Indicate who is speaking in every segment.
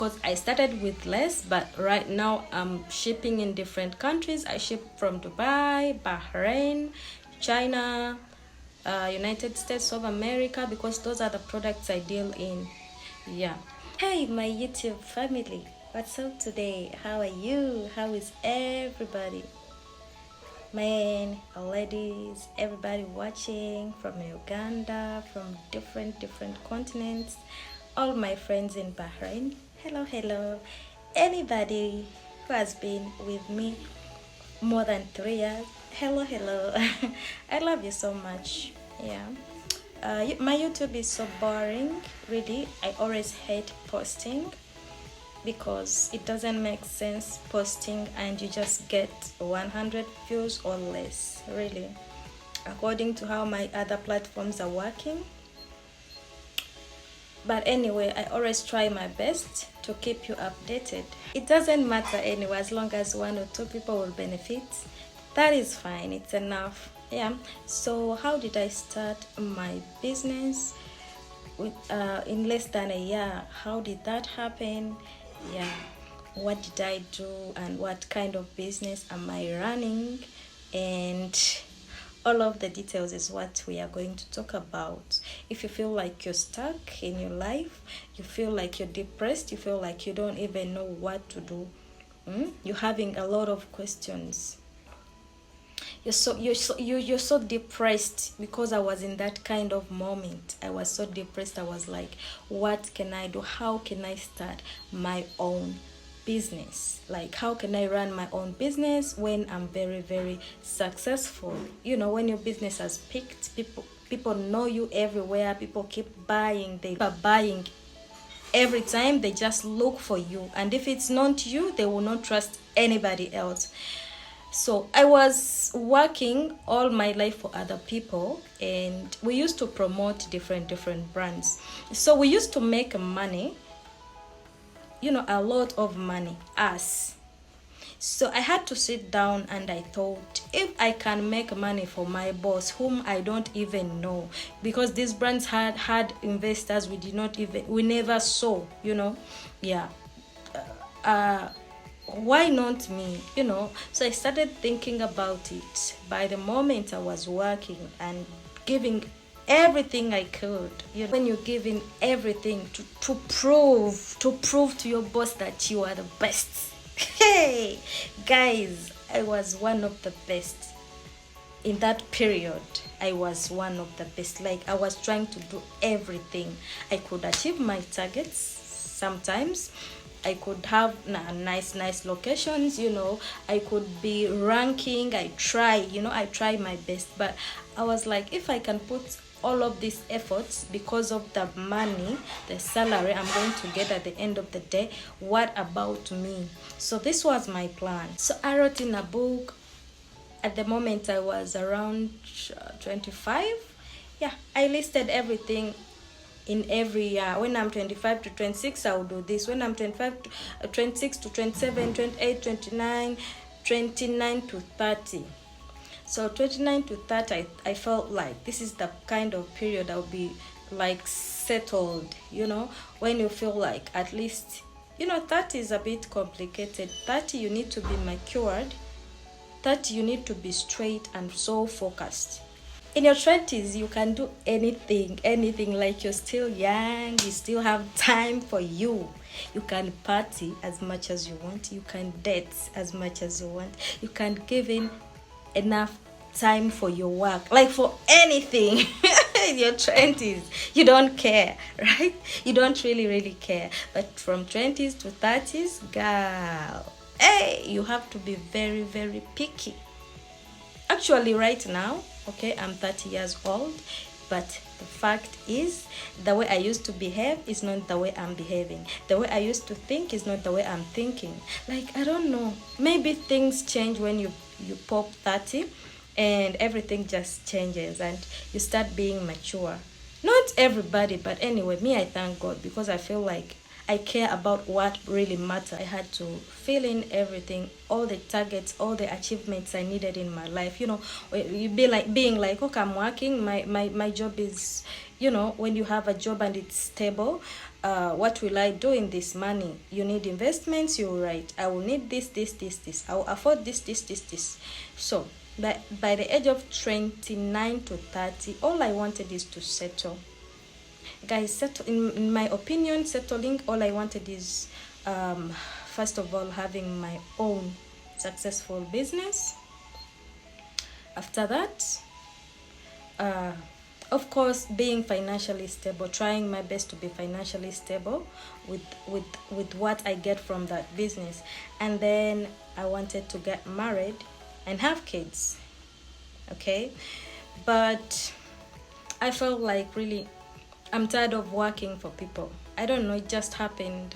Speaker 1: because I started with less, but right now I'm shipping in different countries. I ship from Dubai, Bahrain, China, United States of America, because those are the products I deal in. Yeah. Hey, my YouTube family, what's up today? How are you? How is everybody? Men, ladies, everybody watching from Uganda, from different continents, all my friends in Bahrain. Hello, hello. Anybody who has been with me more than 3 years. Hello, hello. I love you so much. Yeah. My YouTube is so boring, really. I always hate posting because it doesn't make sense posting and you just get 100 views or less, really. According to how my other platforms are working. But anyway, I always try my best to keep you updated. It doesn't matter anyway, as long as 1 or 2 people will benefit, that is fine, it's enough. Yeah. So how did I start my business with in less than a year? How did that happen? Yeah. What did I do and what kind of business am I running? And all of the details is what we are going to talk about. If you feel like you're stuck in your life, you feel like you're depressed, you feel like you don't even know what to do, you're having a lot of questions, you're so depressed, because I was in that kind of moment. I was so depressed. I was like, what can I do? How can I start my own business? Like, how can I run my own business when I'm very successful? You know, when your business has picked, people know you everywhere, people keep buying, they are buying every time, they just look for you, and if it's not you, they will not trust anybody else. So I was working all my life for other people, and we used to promote different brands. So we used to make money, a lot of money, us. So I had to sit down and I thought, if I can make money for my boss, whom I don't even know, because these brands had investors we never saw, yeah. Why not me? So I started thinking about it. By the moment I was working and giving everything I could, when you're giving everything to prove to your boss that you are the best. Hey guys, I was one of the best in that period. I was one of the best. Like, I was trying to do everything. I could achieve my targets. Sometimes I could have nice locations, I could be ranking. I try my best, but I was like, if I can put all of these efforts because of the money, the salary I'm going to get at the end of the day, what about me? So this was my plan. So I wrote in a book. At the moment I was around 25. Yeah, I listed everything in every year. When I'm 25 to 26, I'll do this. When I'm 25 to 26 to 27, 28, 29, 29 to 30. So 29 to 30, I felt like this is the kind of period I'll be like settled, when you feel like at least, 30 is a bit complicated. 30, you need to be matured. 30, you need to be straight and so focused. In your 20s, you can do anything. Like, you're still young, you still have time for you. You can party as much as you want, you can date as much as you want, you can give in enough time for your work, like for anything. In your 20s, you don't care, right? You don't really care. But from 20s to 30s, girl, hey, you have to be very picky. Actually, right now, okay, I'm 30 years old, but the fact is, the way I used to behave is not the way I'm behaving. The way I used to think is not the way I'm thinking. Like, I don't know, maybe things change when you pop 30, and everything just changes and you start being mature. Not everybody, but anyway, me, I thank God, because I feel like I care about what really matters. I had to fill in everything, all the targets, all the achievements I needed in my life. You be like being like, okay, I'm working. My job is, when you have a job and it's stable, what will I do in this money? You need investments, you write, I will need this. I will afford this. So by the age of 29 to 30, all I wanted is to settle. Guys, settle, in my opinion, settling, all I wanted is, first of all, having my own successful business. After that, of course, being financially stable, trying my best to be financially stable with what I get from that business. And then I wanted to get married and have kids. Okay, but I felt like really I'm tired of working for people. I don't know, it just happened.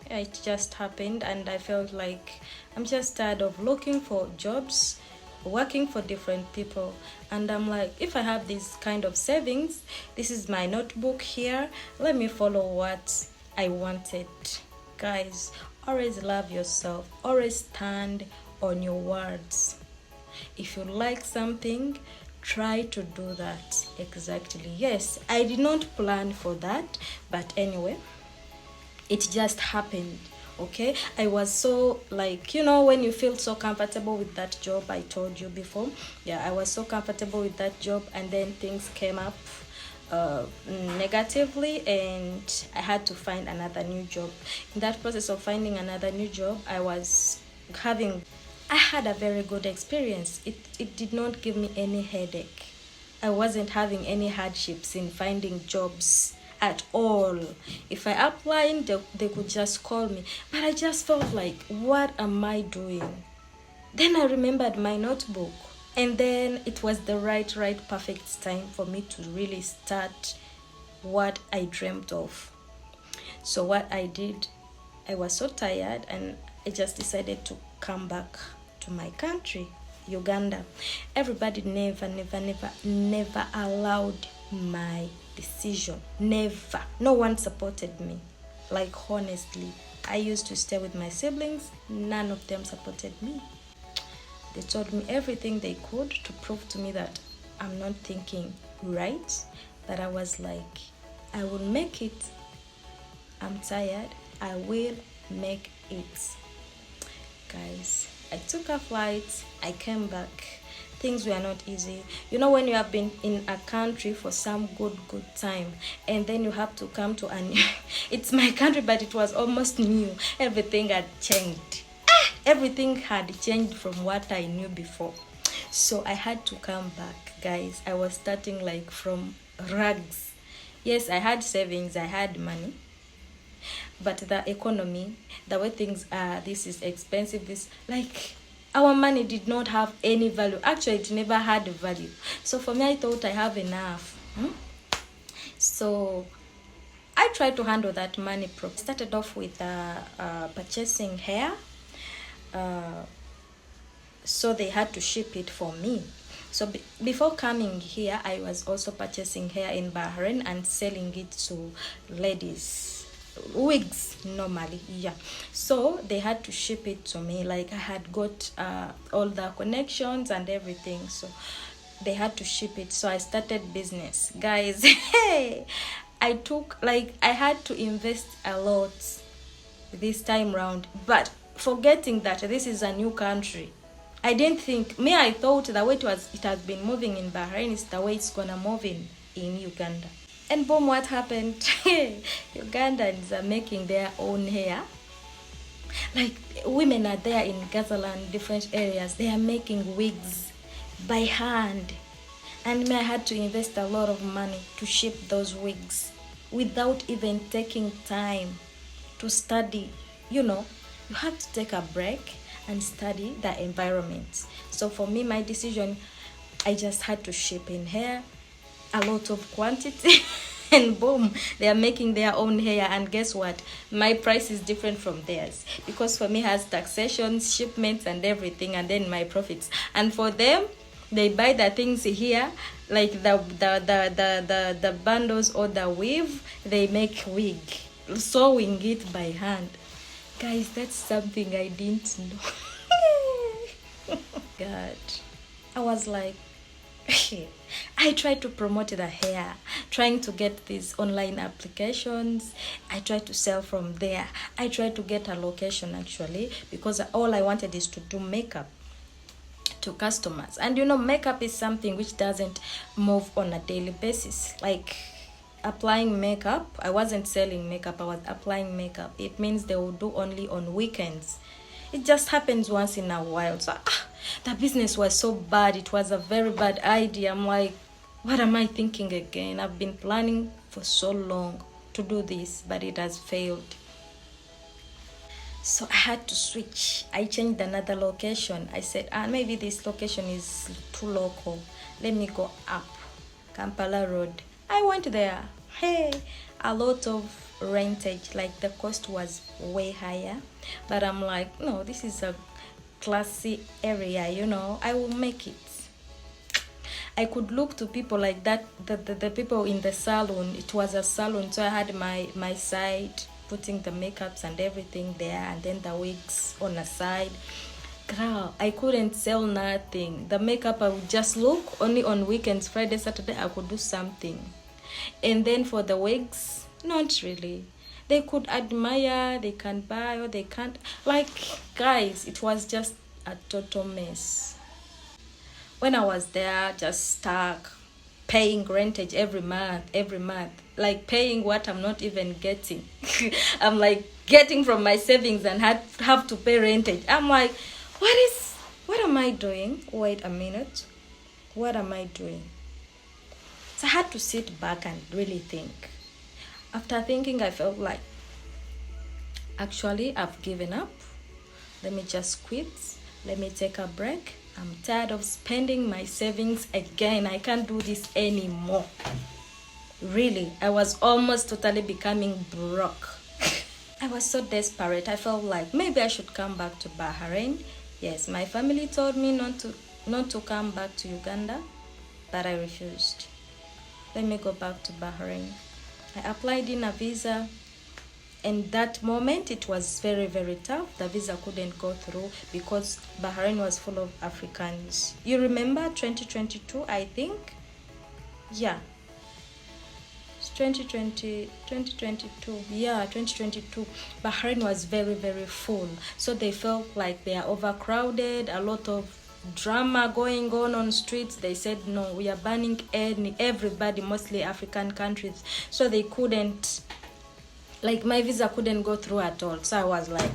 Speaker 1: Yeah, it just happened, and I felt like I'm just tired of looking for jobs, working for different people. And I'm like, if I have this kind of savings, this is my notebook here, let me follow what I wanted. Guys, always love yourself, always stand on your words. If you like something, try to do that exactly. Yes, I did not plan for that, but anyway, it just happened. Okay, I was so, like, when you feel so comfortable with that job, I told you before. Yeah, I was so comfortable with that job, and then things came up negatively, and I had to find another new job. In that process of finding another new job, I had a very good experience. It did not give me any headache. I wasn't having any hardships in finding jobs at all. If I applied, they could just call me. But I just felt like, what am I doing? Then I remembered my notebook. And then it was the right, perfect time for me to really start what I dreamt of. So what I did, I was so tired, and I just decided to come back to my country, Uganda. Everybody never allowed my decision. Never. No one supported me. Like, honestly, I used to stay with my siblings. None of them supported me. They told me everything they could to prove to me that I'm not thinking right. But I was like, I will make it. I'm tired. I will make it. Guys, I took a flight. I came back. Things were not easy. When you have been in a country for some good time, and then you have to come to a new it's my country, but it was almost new. Everything had changed. Everything had changed from what I knew before. So I had to come back, guys. I was starting like from rags. Yes, I had savings, I had money, but the economy, the way things are, this is expensive, this, like, our money did not have any value. Actually, it never had value. So for me, I thought I have enough. So I tried to handle that money properly. Started off with purchasing hair. So they had to ship it for me. So before coming here, I was also purchasing hair in Bahrain and selling it to ladies. Wigs normally, yeah. So they had to ship it to me. Like, I had got all the connections and everything, so they had to ship it. So I started business, guys. Hey, I had to invest a lot this time round, but forgetting that this is a new country. I didn't think, I thought the way it has been moving in Bahrain is the way it's gonna move in Uganda. And boom, what happened? Ugandans are making their own hair. Like, women are there in Gazaland, different areas. They are making wigs by hand. And I had to invest a lot of money to ship those wigs without even taking time to study. You have to take a break and study the environment. So for me, my decision, I just had to ship in hair, a lot of quantity, and boom, they are making their own hair. And guess what? My price is different from theirs, because for me has taxations, shipments, and everything, and then my profits. And for them, they buy the things here, like the bundles or the weave, they make wig. sewing it by hand. Guys, that's something I didn't know. God, I was like, I tried to promote the hair, trying to get these online applications. I tried to sell from there. I tried to get a location actually, because all I wanted is to do makeup to customers. And makeup is something which doesn't move on a daily basis. Like applying makeup, I wasn't selling makeup, I was applying makeup. It means they will do only on weekends. It just happens once in a while. So the business was so bad. It was a very bad idea. I'm like, what am I thinking again? I've been planning for so long to do this, but it has failed. So I had to switch. I changed another location. I said, maybe this location is too local. Let me go up Kampala Road. I went there. Hey, a lot of rentage, like the cost was way higher, but I'm like, no, this is a classy area, I will make it. I could look to people like that, the people in the salon. It was a salon, so I had my side, putting the makeups and everything there, and then the wigs on the side. Girl, I couldn't sell nothing. The makeup, I would just look only on weekends. Friday, Saturday, I could do something. And then for the wigs, not really. They could admire, they can buy, or they can't. Like, guys, it was just a total mess. When I was there, just stuck, paying rentage every month, like paying what I'm not even getting. I'm like getting from my savings and have to pay rentage. I'm like, what am I doing? Wait a minute. What am I doing? So I had to sit back and really think. After thinking, I felt like, actually, I've given up. Let me just quit. Let me take a break. I'm tired of spending my savings again. I can't do this anymore. Really, I was almost totally becoming broke. I was so desperate. I felt like maybe I should come back to Bahrain. Yes, my family told me not to come back to Uganda, but I refused. Let me go back to Bahrain. I applied in a visa. And that moment, it was very, very tough. The visa couldn't go through because Bahrain was full of Africans. You remember 2022, I think? Yeah. It's 2022. Yeah, 2022. Bahrain was very, very full. So they felt like they are overcrowded, a lot of drama going on streets. They said, no, we are banning everybody, mostly African countries. So they couldn't, like, my visa couldn't go through at all. So I was like,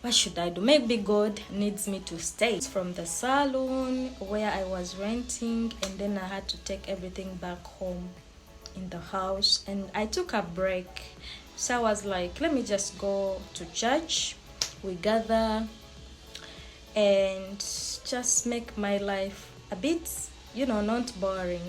Speaker 1: what should I do? Maybe God needs me to stay. From the salon where I was renting, and then I had to take everything back home in the house, and I took a break. So I was like, let me just go to church. We gather and just make my life a bit, not boring.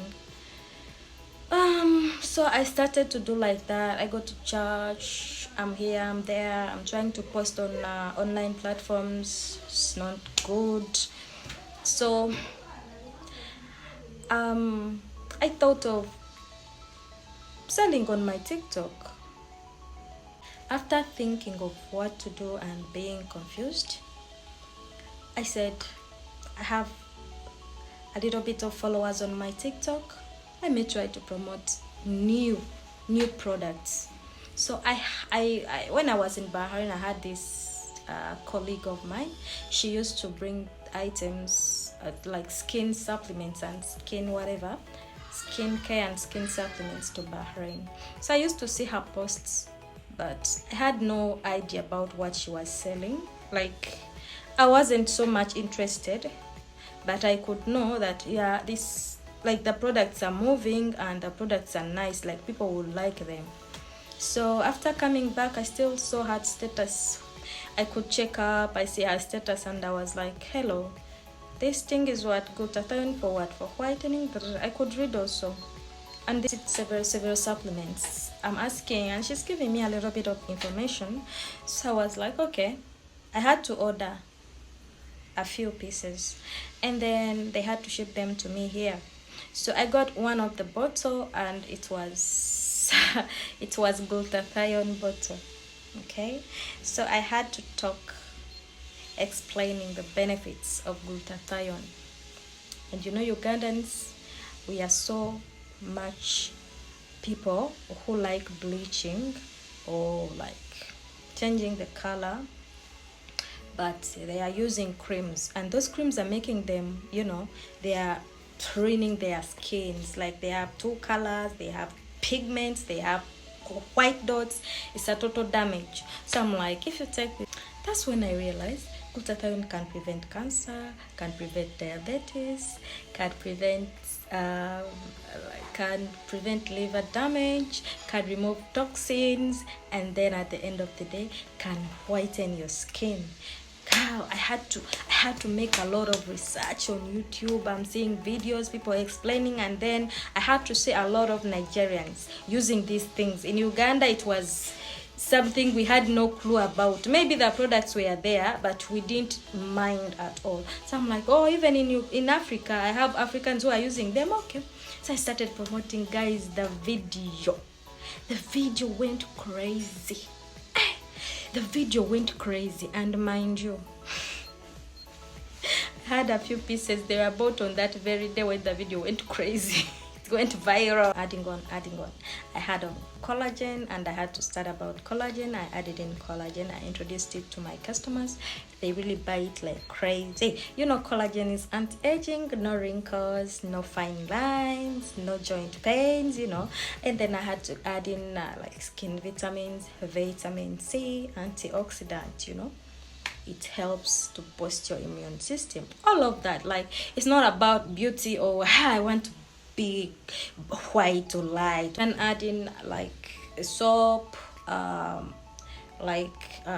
Speaker 1: So I started to do like that. I go to church, I'm here, I'm there, I'm trying to post on online platforms. It's not good. So I thought of selling on my TikTok. After thinking of what to do and being confused, I said, I have a little bit of followers on my TikTok. Let me try to promote new products. So I when I was in Bahrain, I had this colleague of mine. She used to bring items like skin supplements and skin care and skin supplements to Bahrain. So I used to see her posts, but I had no idea about what she was selling. Like, I wasn't so much interested, but I could know that, yeah, this, like, the products are moving and the products are nice, like people will like them. So after coming back, I still saw her status. I could check up, I see her status, and I was like, hello, this thing is what, glutathione for what, for whitening. I could read also, and this is several supplements. I'm asking, and she's giving me a little bit of information. So I was like, okay. I had to order a few pieces, and then they had to ship them to me here. So I got one of the bottle, and it was it was glutathione bottle. Okay, so I had to talk explaining the benefits of glutathione. And you know, Ugandans, we are so much people who like bleaching or like changing the color, but they are using creams, and those creams are making them, you know, they are training their skins. Like they have two colors, they have pigments, they have white dots. It's a total damage. So I'm like, if you take it, that's when I realized glutathione can prevent cancer, can prevent diabetes, um, can prevent liver damage, can remove toxins, and then at the end of the day can whiten your skin. Wow, I had to make a lot of research on YouTube. I'm seeing videos, people explaining, and then I had to see a lot of Nigerians using these things. In Uganda, it was something we had no clue about. Maybe the products were there, but we didn't mind at all. So I'm like, oh, even in Africa, I have Africans who are using them. Okay, so I started promoting, guys. The video went crazy. The video went crazy, and mind you, I had a few pieces. They were bought on that very day when the video went crazy. It went viral. Adding on. I had collagen, and I had to start about collagen. I added in collagen. I introduced it to my customers. They really buy it like crazy. You know, collagen is anti-aging, no wrinkles, no fine lines, no joint pains, you know. And then I had to add in like skin vitamins, vitamin C, antioxidant, you know. It helps to boost your immune system. All of that. Like, it's not about beauty or I want to be white or light. And add in like soap,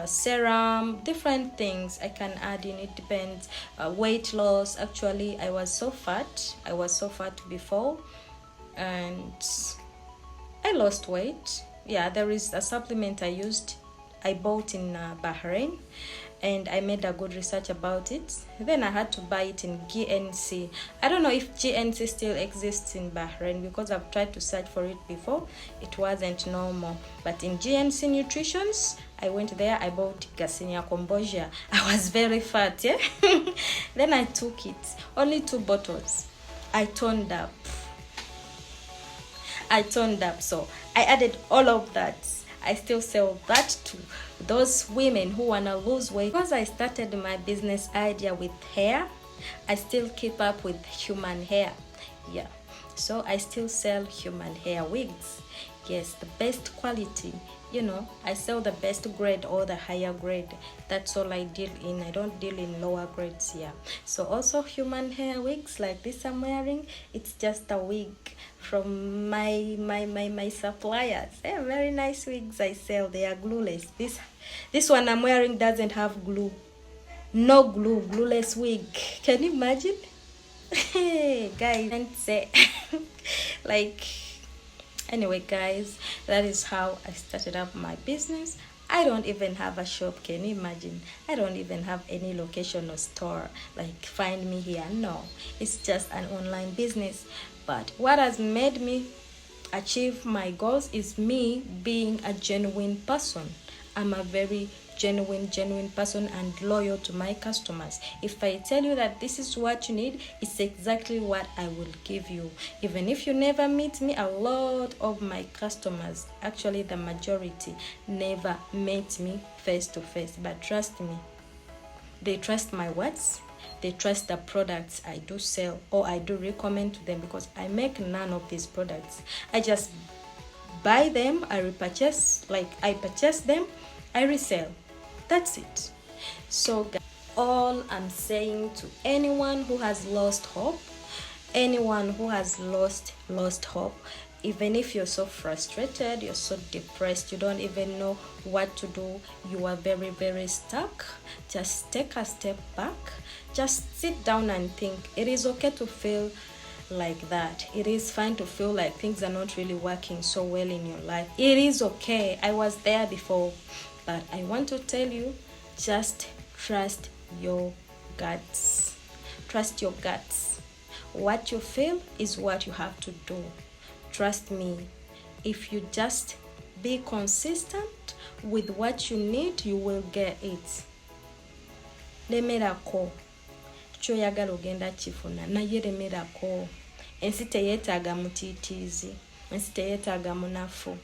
Speaker 1: serum, different things I can add in. It depends. Weight loss. Actually, I was so fat before, and I lost weight. Yeah, there is a supplement I bought in Bahrain, and I made a good research about it. Then I had to buy it in GNC. I don't know if GNC still exists in Bahrain, because I've tried to search for it before. It wasn't normal. But in GNC Nutritions, I went there, I bought Garcinia Combogia. I was very fat, yeah? Then I took it. Only 2 bottles. I toned up. So I added all of that. I still sell that to those women who want to lose weight. Because I started my business idea with hair, I still keep up with human hair. Yeah, so I still sell human hair wigs. Yes, the best quality. You know, I sell the best grade or the higher grade. That's all I deal in. I don't deal in lower grades here. So also human hair wigs like this I'm wearing. It's just a wig from my suppliers. They're very nice wigs I sell. They are glueless. This one I'm wearing doesn't have glue. No glue, glueless wig. Can you imagine? Hey guys, and say like, anyway guys, that is how I started up my business. I don't even have a shop. Can you imagine? I don't even have any location or store like find me here. No, it's just an online business. But what has made me achieve my goals is me being a genuine person. I'm a very genuine person and loyal to my customers. If I tell you that this is what you need, it's exactly what I will give you. Even if you never meet me, a lot of my customers, actually the majority, never met me face to face. But trust me, they trust my words. They trust the products I do sell or I do recommend to them, because I make none of these products. I just buy them, I repurchase, like I purchase them, I resell. That's it. So guys, all I'm saying to anyone who has lost hope, anyone who has lost hope, even if you're so frustrated, you're so depressed, you don't even know what to do, you are very stuck, just take a step back. Just sit down and think. It is okay to feel like that. It is fine to feel like things are not really working so well in your life. It is okay. I was there before. But I want to tell you, just trust your guts. Trust your guts. What you feel is what you have to do. Trust me. if you just be consistent with what you need, you will get it. Lemerako kyoyagala ogenda kifuna, naye lemerako. Ensi teyeetaaga mutiitiizi, ensi teyeetaaga munafu.